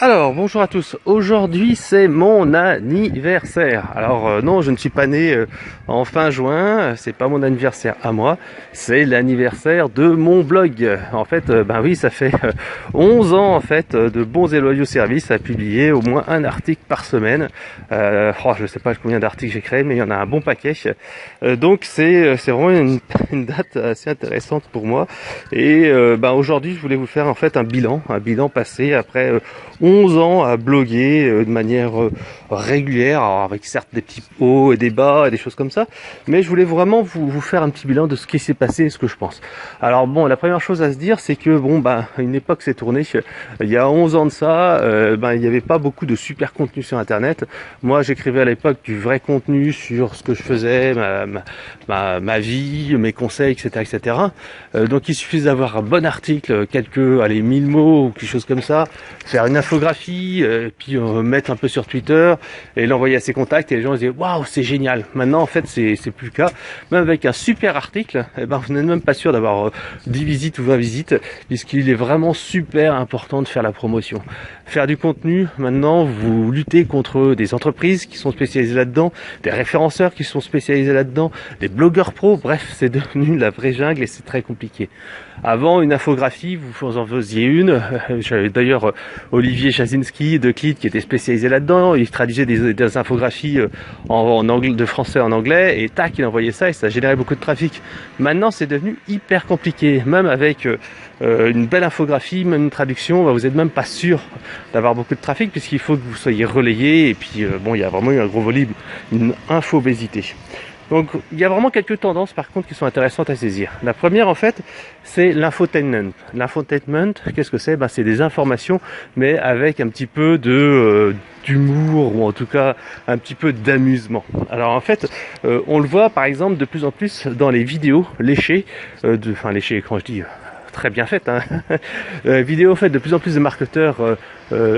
Alors, bonjour à tous. Aujourd'hui, c'est mon anniversaire. Alors, non, je ne suis pas né en fin juin. C'est pas mon anniversaire à moi. C'est l'anniversaire de mon blog. En fait, ben oui, ça fait 11 ans en fait de bons et loyaux services à publier au moins un article par semaine. Je ne sais pas combien d'articles j'ai créé, mais il y en a un bon paquet. Donc, c'est vraiment une date assez intéressante pour moi. Et aujourd'hui, je voulais vous faire en fait un bilan passé après 11 ans à bloguer de manière régulière, alors avec certes des petits hauts et des bas et des choses comme ça, mais je voulais vraiment vous faire un petit bilan de ce qui s'est passé et ce que je pense. Alors bon, la première chose à se dire, c'est que une époque s'est tournée, il y a 11 ans de ça, il n'y avait pas beaucoup de super contenu sur internet. Moi j'écrivais à l'époque du vrai contenu sur ce que je faisais, ma vie, mes conseils, etc. Donc il suffisait d'avoir un bon article, quelques 1000 mots ou quelque chose comme ça, faire une infographie, puis mettre un peu sur Twitter et l'envoyer à ses contacts, et les gens disaient waouh, c'est génial. Maintenant en fait c'est plus le cas. Même avec un super article, vous n'êtes même pas sûr d'avoir 10 visites ou 20 visites, puisqu'il est vraiment super important de faire la promotion. Faire du contenu, maintenant vous luttez contre des entreprises qui sont spécialisées là-dedans, des référenceurs qui sont spécialisés là-dedans, des blogueurs pros, bref c'est devenu la vraie jungle et c'est très compliqué. Avant, une infographie, vous en faisiez une. J'avais d'ailleurs Olivier Chazinski de Clit qui était spécialisé là-dedans. Il traduisait des infographies en anglais, de français en anglais, et tac, il envoyait ça et ça générait beaucoup de trafic. Maintenant, c'est devenu hyper compliqué. Même avec une belle infographie, même une traduction, vous n'êtes même pas sûr d'avoir beaucoup de trafic puisqu'il faut que vous soyez relayé. Et puis, il y a vraiment eu un gros volume, une infobésité. Donc il y a vraiment quelques tendances par contre qui sont intéressantes à saisir. La première en fait, c'est l'infotainment. L'infotainment, qu'est-ce que c'est ? C'est des informations mais avec un petit peu de d'humour, ou en tout cas un petit peu d'amusement. Alors en fait, on le voit par exemple de plus en plus dans les vidéos léchées, léchées quand je dis très bien faite, vidéo faite de plus en plus de marketeurs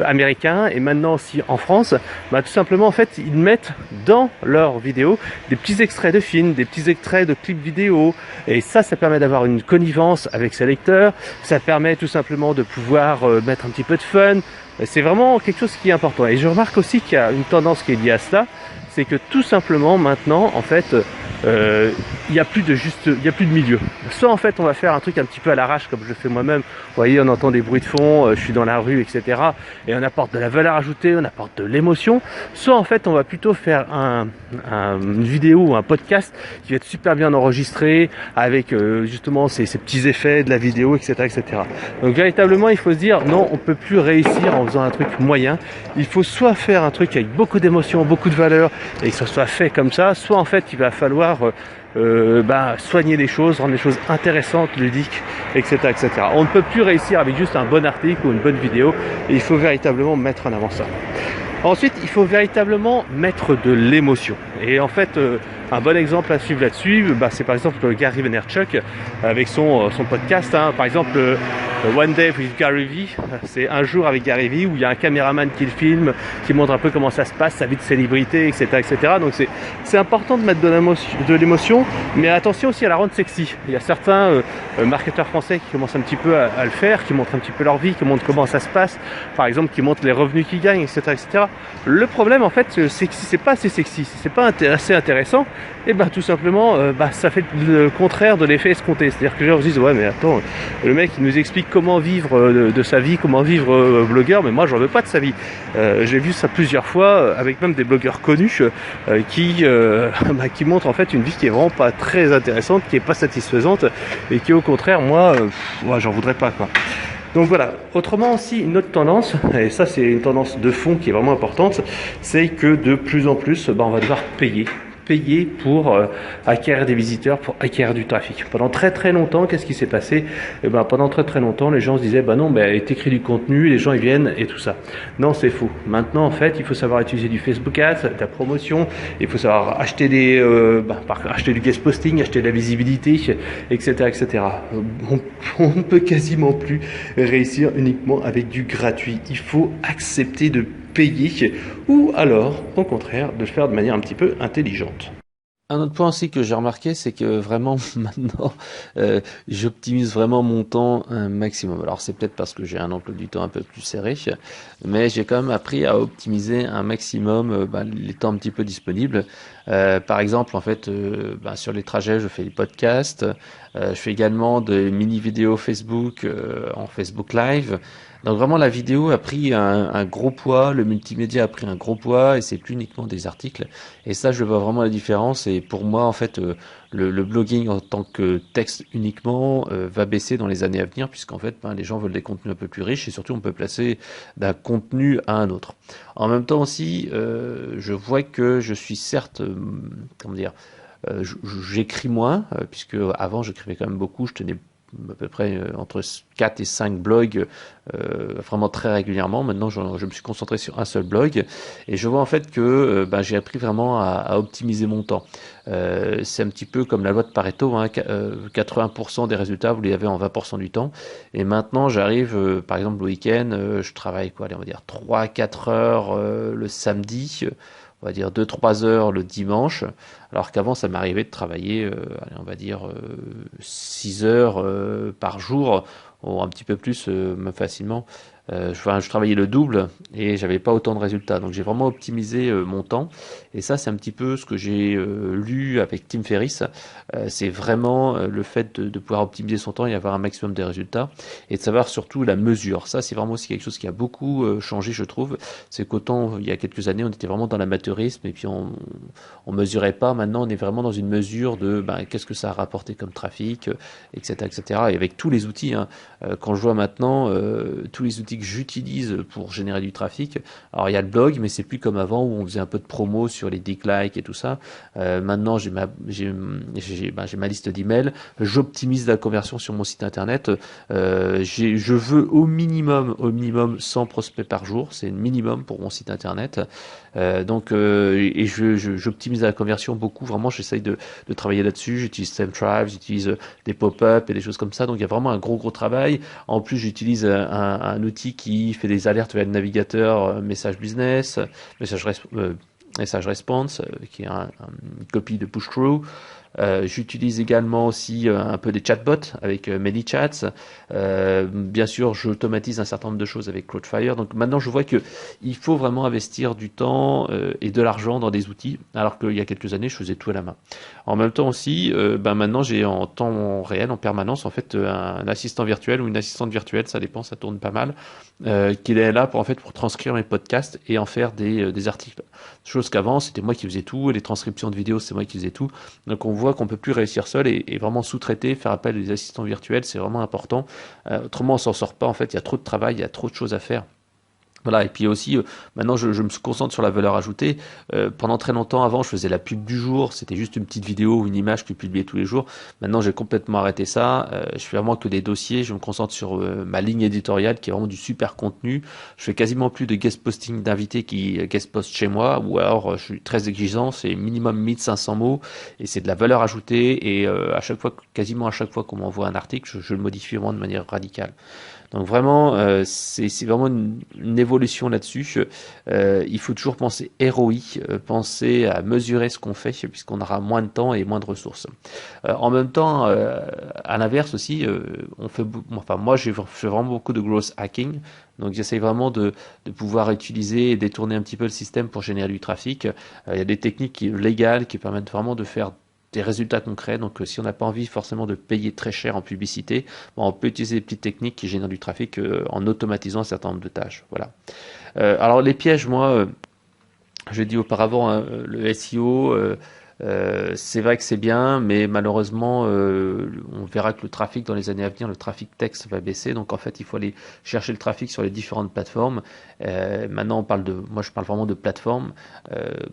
américains et maintenant aussi en France. Tout simplement en fait ils mettent dans leurs vidéos des petits extraits de films, des petits extraits de clips vidéo, et ça permet d'avoir une connivence avec ses lecteurs. Ça permet tout simplement de pouvoir mettre un petit peu de fun. C'est vraiment quelque chose qui est important, et je remarque aussi qu'il y a une tendance qui est liée à cela, c'est que tout simplement maintenant en fait il n'y a plus de milieu. Soit en fait on va faire un truc un petit peu à l'arrache comme je fais moi-même. Vous voyez, on entend des bruits de fond, je suis dans la rue, etc. Et on apporte de la valeur ajoutée, on apporte de l'émotion. Soit en fait on va plutôt faire une vidéo ou un podcast qui va être super bien enregistré avec justement ces petits effets de la vidéo, etc. Donc véritablement il faut se dire non, on peut plus réussir en faisant un truc moyen. Il faut soit faire un truc avec beaucoup d'émotion, beaucoup de valeur, et que ça soit fait comme ça, soit en fait il va falloir soigner les choses, rendre les choses intéressantes, ludiques, etc. On ne peut plus réussir avec juste un bon article ou une bonne vidéo, et il faut véritablement mettre en avant ça. Ensuite, il faut véritablement mettre de l'émotion. Et en fait, un bon exemple à suivre là-dessus, c'est par exemple Gary Vaynerchuk avec son podcast. Par exemple, One Day with Gary V, c'est un jour avec Gary V, où il y a un caméraman qui le filme, qui montre un peu comment ça se passe, sa vie de célébrité, etc. Donc c'est important de mettre de l'émotion, mais attention aussi à la rendre sexy. Il y a certains marketeurs français qui commencent un petit peu à le faire, qui montrent un petit peu leur vie, qui montrent comment ça se passe, par exemple qui montrent les revenus qu'ils gagnent, etc. Le problème en fait, c'est que si c'est pas assez sexy, si c'est pas assez intéressant, et tout simplement ça fait le contraire de l'effet escompté. C'est-à-dire que les gens se disent ouais mais attends, le mec il nous explique comment vivre de sa vie, comment vivre blogueur, mais moi j'en veux pas de sa vie. J'ai vu ça plusieurs fois avec même des blogueurs connus qui montrent en fait une vie qui est vraiment pas très intéressante, qui est pas satisfaisante, et qui au contraire moi j'en voudrais pas quoi. Donc voilà. Autrement aussi, une autre tendance, et ça c'est une tendance de fond qui est vraiment importante, c'est que de plus en plus on va devoir payer pour acquérir des visiteurs, pour acquérir du trafic. Pendant très longtemps, qu'est-ce qui s'est passé ? Pendant très longtemps, les gens se disaient non, t'écris du contenu, les gens ils viennent et tout ça. Non, c'est faux. Maintenant, en fait, il faut savoir utiliser du Facebook Ads, de la promotion, il faut savoir acheter acheter du guest posting, acheter de la visibilité, etc. On ne peut quasiment plus réussir uniquement avec du gratuit. Il faut accepter de payer, ou alors, au contraire, de le faire de manière un petit peu intelligente. Un autre point aussi que j'ai remarqué, c'est que vraiment maintenant, j'optimise vraiment mon temps un maximum. Alors c'est peut-être parce que j'ai un emploi du temps un peu plus serré, mais j'ai quand même appris à optimiser un maximum les temps un petit peu disponibles. Par exemple, en fait, sur les trajets, je fais des podcasts. Je fais également des mini-vidéos Facebook en Facebook Live. Donc vraiment, la vidéo a pris un gros poids, le multimédia a pris un gros poids, et c'est plus uniquement des articles. Et ça, je vois vraiment la différence. Et pour moi, en fait, le blogging en tant que texte uniquement va baisser dans les années à venir, puisqu'en fait, les gens veulent des contenus un peu plus riches, et surtout, on peut placer d'un contenu à un autre. En même temps aussi, je vois que je suis certes, comment dire, j'écris moins, puisque avant, j'écrivais quand même beaucoup, je tenais à peu près entre 4 et 5 blogs vraiment très régulièrement. Maintenant, je me suis concentré sur un seul blog et je vois en fait que j'ai appris vraiment à optimiser mon temps. C'est un petit peu comme la loi de Pareto, hein, 80% des résultats, vous les avez en 20% du temps. Et maintenant, j'arrive, par exemple, le week-end, je travaille quoi, allez, on va dire 3-4 heures le samedi, on va dire 2-3 heures le dimanche, alors qu'avant ça m'arrivait de travailler, allez, on va dire 6 heures par jour, ou un petit peu plus, même facilement. Je travaillais le double et j'avais pas autant de résultats. Donc j'ai vraiment optimisé mon temps. Et ça, c'est un petit peu ce que j'ai lu avec Tim Ferriss. C'est vraiment le fait de pouvoir optimiser son temps et avoir un maximum de résultats. Et de savoir surtout la mesure. Ça, c'est vraiment aussi quelque chose qui a beaucoup changé, je trouve. C'est qu'autant, il y a quelques années, on était vraiment dans l'amateurisme et puis on mesurait pas. Maintenant, on est vraiment dans une mesure de qu'est-ce que ça a rapporté comme trafic, etc., etc. Et avec tous les outils, hein, quand je vois maintenant tous les outils que j'utilise pour générer du trafic, alors il y a le blog, mais c'est plus comme avant où on faisait un peu de promo sur les dick likes et tout ça. Maintenant, j'ai ma liste d'emails, j'optimise la conversion sur mon site internet. Je veux au minimum 100 prospects par jour, c'est le minimum pour mon site internet. J'optimise la conversion beaucoup. Vraiment, j'essaye de travailler là-dessus. J'utilise SEMtribe, j'utilise des pop-up et des choses comme ça. Donc, il y a vraiment un gros travail. En plus, j'utilise un outil qui fait des alertes vers le navigateur, message business, message, message response, qui est une copie de push-through. J'utilise également aussi un peu des chatbots avec ManyChats. Bien sûr, j'automatise un certain nombre de choses avec Cloudflare. Donc maintenant, je vois que il faut vraiment investir du temps et de l'argent dans des outils, alors qu'il y a quelques années, je faisais tout à la main. En même temps aussi, maintenant, j'ai en temps réel, en permanence, en fait, un assistant virtuel ou une assistante virtuelle, ça dépend, ça tourne pas mal, qui est là pour transcrire mes podcasts et en faire des articles. Chose qu'avant, c'était moi qui faisais tout, et les transcriptions de vidéos, c'est moi qui faisais tout. Donc on voit qu'on peut plus réussir seul et vraiment sous-traiter, faire appel à des assistants virtuels, c'est vraiment important. Autrement, on s'en sort pas. En fait, il y a trop de travail, il y a trop de choses à faire. Voilà, et puis aussi, maintenant je me concentre sur la valeur ajoutée. Pendant très longtemps avant, je faisais la pub du jour, c'était juste une petite vidéo ou une image que je publiais tous les jours. Maintenant, j'ai complètement arrêté ça. Je fais vraiment que des dossiers, je me concentre sur ma ligne éditoriale qui est vraiment du super contenu. Je fais quasiment plus de guest posting d'invités qui guest post chez moi, ou alors je suis très exigeant, c'est minimum 1500 mots, et c'est de la valeur ajoutée, et quasiment à chaque fois qu'on m'envoie un article, je le modifie vraiment de manière radicale. Donc vraiment, c'est vraiment une évolution là-dessus. Il faut toujours penser ROI, penser à mesurer ce qu'on fait, puisqu'on aura moins de temps et moins de ressources. En même temps, à l'inverse aussi, moi, je fais vraiment beaucoup de growth hacking. Donc j'essaye vraiment de pouvoir utiliser et détourner un petit peu le système pour générer du trafic. Il y a des techniques légales qui permettent vraiment de faire des résultats concrets. Donc si on n'a pas envie forcément de payer très cher en publicité, on peut utiliser des petites techniques qui génèrent du trafic en automatisant un certain nombre de tâches. Voilà. Alors les pièges, moi, je l'ai dit auparavant, hein, le SEO, c'est vrai que c'est bien, mais malheureusement, on verra que le trafic dans les années à venir, le trafic texte va baisser. Donc en fait, il faut aller chercher le trafic sur les différentes plateformes. Maintenant, moi je parle vraiment de plateformes,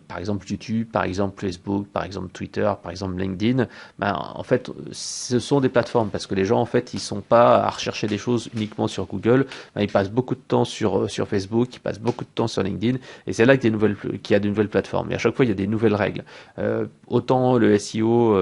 par exemple YouTube, par exemple Facebook, par exemple Twitter, par exemple LinkedIn. En fait, ce sont des plateformes parce que les gens, en fait, ils sont pas à rechercher des choses uniquement sur Google. Ils passent beaucoup de temps sur Facebook, ils passent beaucoup de temps sur LinkedIn, et c'est là qu'il y a de nouvelles plateformes. Et à chaque fois, il y a des nouvelles règles. Autant le SEO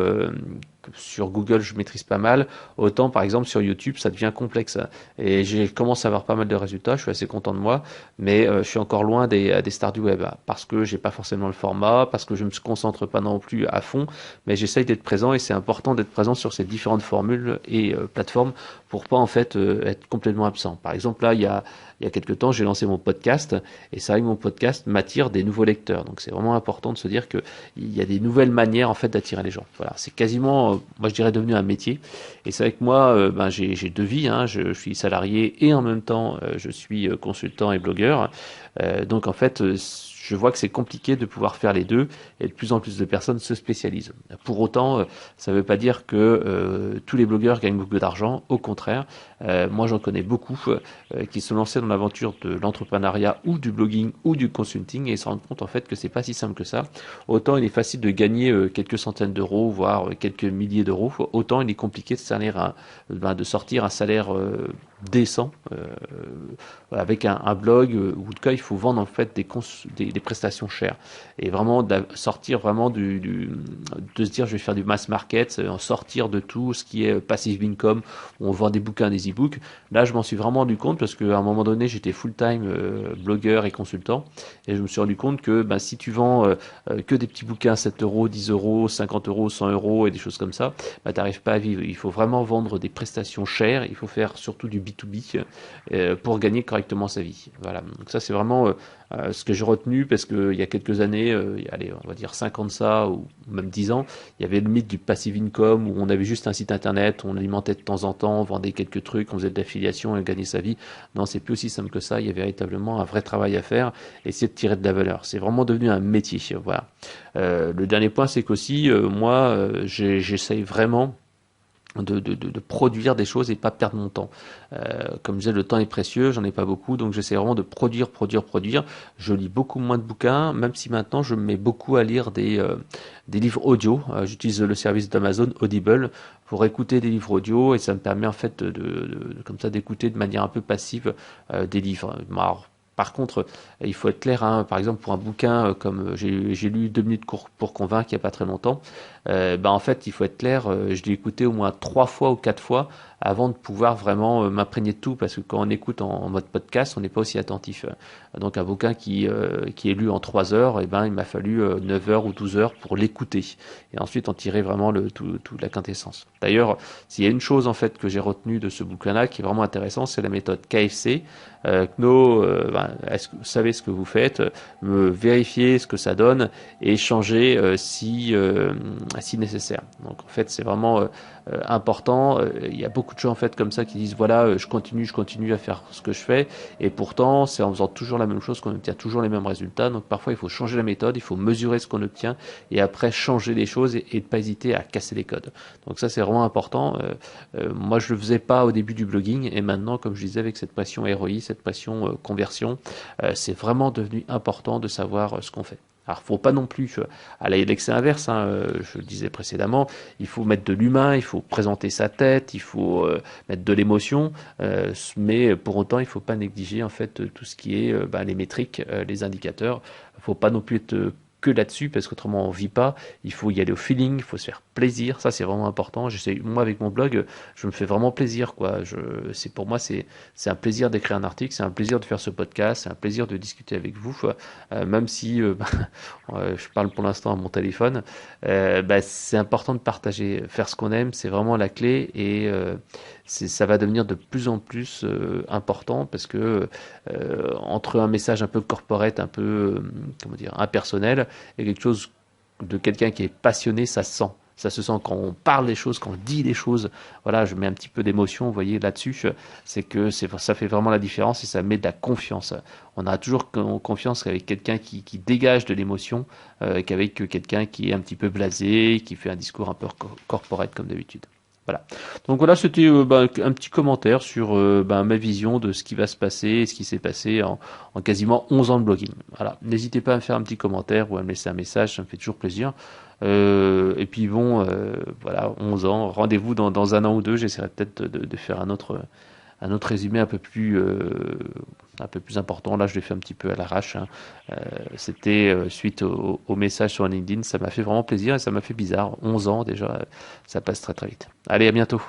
sur Google je maîtrise pas mal, autant par exemple sur YouTube ça devient complexe. Et j'ai commencé à avoir pas mal de résultats, je suis assez content de moi, mais je suis encore loin des stars du web parce que j'ai pas forcément le format, parce que je me concentre pas non plus à fond, mais j'essaye d'être présent et c'est important d'être présent sur ces différentes formules et plateformes pour pas en fait être complètement absent. Par exemple là il y a quelques temps j'ai lancé mon podcast et c'est vrai que mon podcast m'attire des nouveaux lecteurs, donc c'est vraiment important de se dire que il y a des nouvelles manières en fait d'attirer les gens. Voilà, c'est quasiment, moi je dirais devenu un métier. Et c'est vrai que moi, j'ai deux vies. Hein. Je suis salarié et en même temps je suis consultant et blogueur. Donc en fait, je vois que c'est compliqué de pouvoir faire les deux et de plus en plus de personnes se spécialisent. Pour autant, ça ne veut pas dire que tous les blogueurs gagnent beaucoup d'argent. Au contraire, moi j'en connais beaucoup qui se sont lancés dans l'aventure de l'entrepreneuriat ou du blogging ou du consulting et se rendent compte en fait que c'est pas si simple que ça. Autant il est facile de gagner quelques centaines d'euros, voire quelques milliers d'euros, autant il est compliqué de sortir un salaire décent avec un blog où en tout cas il faut vendre en fait des prestations chères et vraiment sortir vraiment de se dire je vais faire du mass market, en sortir de tout ce qui est passive income où on vend des bouquins, des e-books. Là je m'en suis vraiment rendu compte parce qu'à un moment donné j'étais full time blogueur et consultant et je me suis rendu compte que si tu vends que des petits bouquins à 7 euros, 10 euros, 50 euros, 100 euros et des choses comme ça, t'arrives pas à vivre. Il faut vraiment vendre des prestations chères, il faut faire surtout du B2B pour gagner correctement sa vie. Voilà. Donc ça c'est vraiment ce que j'ai retenu parce que il y a quelques années, allez, on va dire 5 ans de ça ou même 10 ans, il y avait le mythe du passive income où on avait juste un site internet, on alimentait de temps en temps, on vendait quelques trucs, on faisait de l'affiliation et on gagnait sa vie. Non, c'est plus aussi simple que ça. Il y a véritablement un vrai travail à faire, essayer de tirer de la valeur. C'est vraiment devenu un métier. Voilà. Le dernier point, c'est qu'aussi, moi, j'essaye vraiment de produire des choses et pas perdre mon temps. Comme je disais, le temps est précieux, j'en ai pas beaucoup, donc j'essaie vraiment de produire. Je lis beaucoup moins de bouquins, même si maintenant je me mets beaucoup à lire des livres audio. J'utilise le service d'Amazon Audible pour écouter des livres audio et ça me permet en fait comme ça d'écouter de manière un peu passive des livres. Alors, par contre, il faut être clair, hein, par exemple pour un bouquin comme j'ai lu 2 minutes pour convaincre il n'y a pas très longtemps, en fait il faut être clair, je l'ai écouté au moins 3 fois ou 4 fois avant de pouvoir vraiment m'imprégner de tout parce que quand on écoute en mode podcast on n'est pas aussi attentif. Donc un bouquin qui est lu en 3 heures, il m'a fallu 9 heures ou 12 heures pour l'écouter et ensuite en tirer vraiment tout la quintessence. D'ailleurs, s'il y a une chose en fait que j'ai retenue de ce bouquin-là qui est vraiment intéressant, c'est la méthode KFC. Kno, est-ce que vous savez ce que vous faites, vérifiez ce que ça donne et changer si nécessaire. Donc en fait c'est vraiment important. Il y a beaucoup de gens en fait comme ça qui disent voilà je continue à faire ce que je fais et pourtant c'est en faisant toujours la même chose qu'on obtient toujours les mêmes résultats. Donc parfois il faut changer la méthode, il faut mesurer ce qu'on obtient et après changer les choses et ne pas hésiter à casser les codes. Donc ça c'est vraiment important. Moi je le faisais pas au début du blogging et maintenant comme je disais avec cette pression ROI, cette pression conversion, c'est vraiment devenu important de savoir ce qu'on fait. Alors, faut pas non plus aller à l'excès inverse, hein, je le disais précédemment, il faut mettre de l'humain, il faut présenter sa tête, il faut mettre de l'émotion, mais pour autant, il faut pas négliger en fait tout ce qui est les métriques, les indicateurs. Il faut pas non plus être que là-dessus parce qu'autrement on vit pas. Il faut y aller au feeling, il faut se faire plaisir. Ça c'est vraiment important. Moi avec mon blog, je me fais vraiment plaisir quoi. Pour moi c'est un plaisir d'écrire un article, c'est un plaisir de faire ce podcast, c'est un plaisir de discuter avec vous. Même si je parle pour l'instant à mon téléphone, c'est important de partager, faire ce qu'on aime, c'est vraiment la clé et ça va devenir de plus en plus important parce que entre un message un peu corporate, un peu impersonnel et quelque chose de quelqu'un qui est passionné, ça se sent. Ça se sent quand on parle des choses, quand on dit des choses. Voilà, je mets un petit peu d'émotion, vous voyez, là-dessus. C'est que ça fait vraiment la différence et ça met de la confiance. On a toujours confiance qu'avec quelqu'un qui dégage de l'émotion qu'avec quelqu'un qui est un petit peu blasé, qui fait un discours un peu corporate comme d'habitude. Voilà. Donc voilà, c'était un petit commentaire sur ma vision de ce qui va se passer et ce qui s'est passé en quasiment 11 ans de blogging. Voilà. N'hésitez pas à me faire un petit commentaire ou à me laisser un message, ça me fait toujours plaisir. Et puis bon, voilà, 11 ans, rendez-vous dans un an ou deux, j'essaierai peut-être de faire un autre un autre résumé un peu plus important. Là, je l'ai fait un petit peu à l'arrache, hein. C'était suite au message sur LinkedIn. Ça m'a fait vraiment plaisir et ça m'a fait bizarre. 11 ans déjà, ça passe très très vite. Allez, à bientôt.